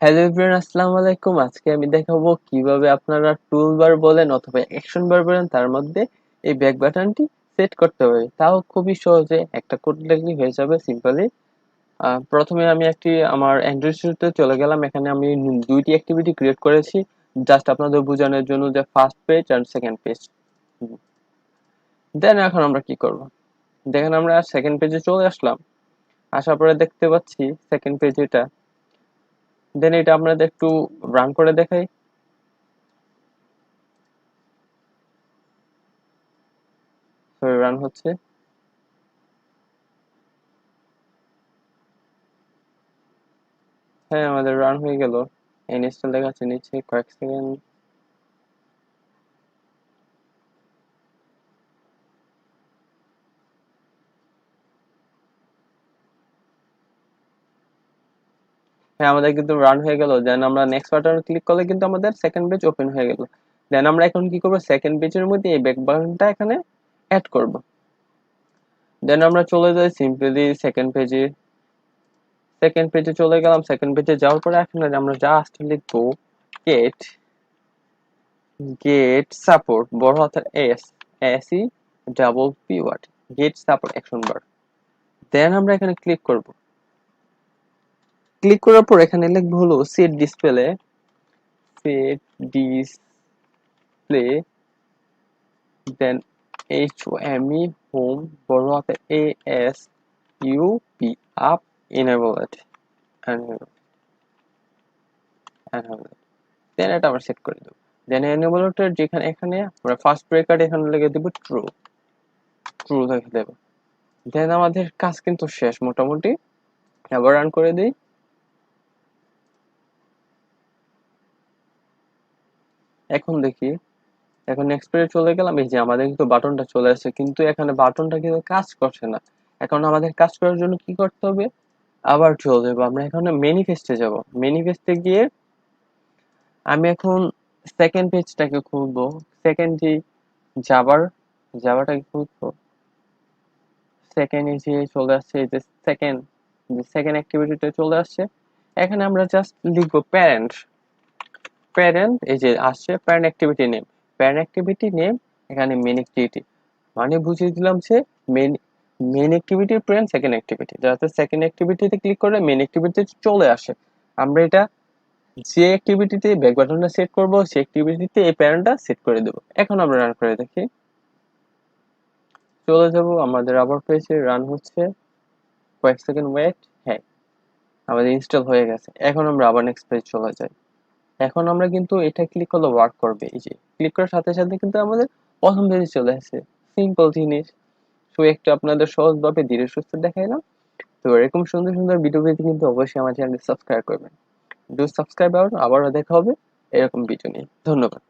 Hello everyone, আসসালামু আলাইকুম। আজকে আমি দেখাবো কিভাবে আপনারা টুলবার বলেন অথবা অ্যাকশন বার বলেন তার মধ্যে এই ব্যাক বাটনটি সেট করতে হবে, তাও খুবই সহজে একটা কোড লিখলে হয়ে যাবে সিম্পলি। প্রথমে আমি আমার অ্যান্ড্রয়েড স্টুডিওতে চলে গেলাম। এখানে আমি দুইটি অ্যাক্টিভিটি ক্রিয়েট করেছি জাস্ট আপনাদের বোঝানোর জন্য, যে ফার্স্ট পেজ আর সেকেন্ড পেজ। দেন এখন আমরা কি করব, দেখেন আমরা সেকেন্ড পেজে চলে আসলাম। আসার পরে দেখতে পাচ্ছি সেকেন্ড পেজ এটা। দেন এটা আপনাদের একটু রান করে দেখাই। রান হচ্ছে। হ্যাঁ, আমাদের রান হয়ে গেল। ইনস্টল দেখাচ্ছে নিচে, কয়েক সেকেন্ড। হ্যাঁ, আমাদের কিন্তু রান হয়ে গেল। দেন আমরা নেক্সট বাটন ক্লিক করলে কিন্তু আমাদের সেকেন্ড পেজ ওপেন হয়ে গেল। দেন আমরা এখন কি করব, সেকেন্ড পেজের মধ্যে এই ব্যাক বাটনটা এখানে অ্যাড করব। দেন আমরা চলে যাই সিম্পলি সেকেন্ড পেজে। সেকেন্ড পেজে চলে গেলাম। সেকেন্ড পেজে যাওয়ার পরে এখন আমরা জাস্ট লিখবো গেট গেট সাপোর্ট, বড় হাতের S, S E double P word, get support action bar. Then আমরা এখানে ক্লিক করব। ক্লিক করার পর এখানে লিখবো হলো সেট ডিসপ্লে, সেট ডিসপ্লে, দেন HOME হোম, বড় হাতে ASUP আপ enabled, দেন এটা আমরা সেট করে দেবো। দেন enabledটার যেখানে এখানে আমরা ফার্স্ট ব্রেকার এখানে লিখে দেবো ট্রু, ট্রু লিখে দেবো। দেন আমাদের কাজ কিন্তু শেষ মোটামুটি। আবার রান করে দিই। এখন দেখি, এখন নেক্সট পেজে চলে গেলাম। এই যে আমাদের কিন্তু বাটনটা চলে আসছে, কিন্তু এখানে বাটনটা কিন্তু কাজ করছে না। এখন আমাদের কাজ করার জন্য কি করতে হবে, আবার চলে যাবো আমরা এখানে ম্যানিফেস্টে যাব। ম্যানিফেস্টে গিয়ে আমি এখন সেকেন্ড পেজটাকে খুলবো। সেকেন্ড যে জাবার, জাবাটাকে খুলবো। সেকেন্ড এই যে চলে আসছে, এই যে সেকেন্ড, যে সেকেন্ড অ্যাক্টিভিটিতে চলে আসছে। এখানে আমরা জাস্ট লিখবো প্যারেন্ট। প্যারেন্ট এই যে আসছে parent activity name, parent activity name এখানে মেন অ্যাক্টিভিটি, মানে বুঝিয়ে দিলাম যে মেন মেন অ্যাক্টিভিটির প্যারেন্ট সেকেন্ড অ্যাক্টিভিটি, যাতে সেকেন্ড অ্যাক্টিভিটিতে ক্লিক করে মেন অ্যাক্টিভিটিতে চলে আসে। আমরা এটা যে অ্যাক্টিভিটিতে ব্যাক বাটনটা সেট করব সেই অ্যাক্টিভিটিতে এই প্যারেন্টটা সেট করে দেব। এখন আমরা রান করে দেখি। চলে যাব আমাদের আবার পেজে, রান হচ্ছে, কয়েক সেকেন্ড ওয়েট। হ্যাঁ, আমাদের ইনস্টল হয়ে গেছে। এখন আমরা আবার নেক্সট পেজ চলে যাই। এখন আমরা কিন্তু এটা ক্লিক করলে ওয়ার্ক করবে। এই যে ক্লিক করার সাথে সাথে কিন্তু আমাদের প্রথম পেজে চলে আসে। সিম্পল জিনিস। তো একটু আপনাদের সহজভাবে ধীরে সুস্থে দেখাইলাম। তো এরকম সুন্দর সুন্দর ভিডিও পেতে কিন্তু অবশ্যই আমার চ্যানেল সাবস্ক্রাইব করবেন। Do subscribe. আবারও দেখা হবে এরকম ভিডিও নিয়ে। ধন্যবাদ।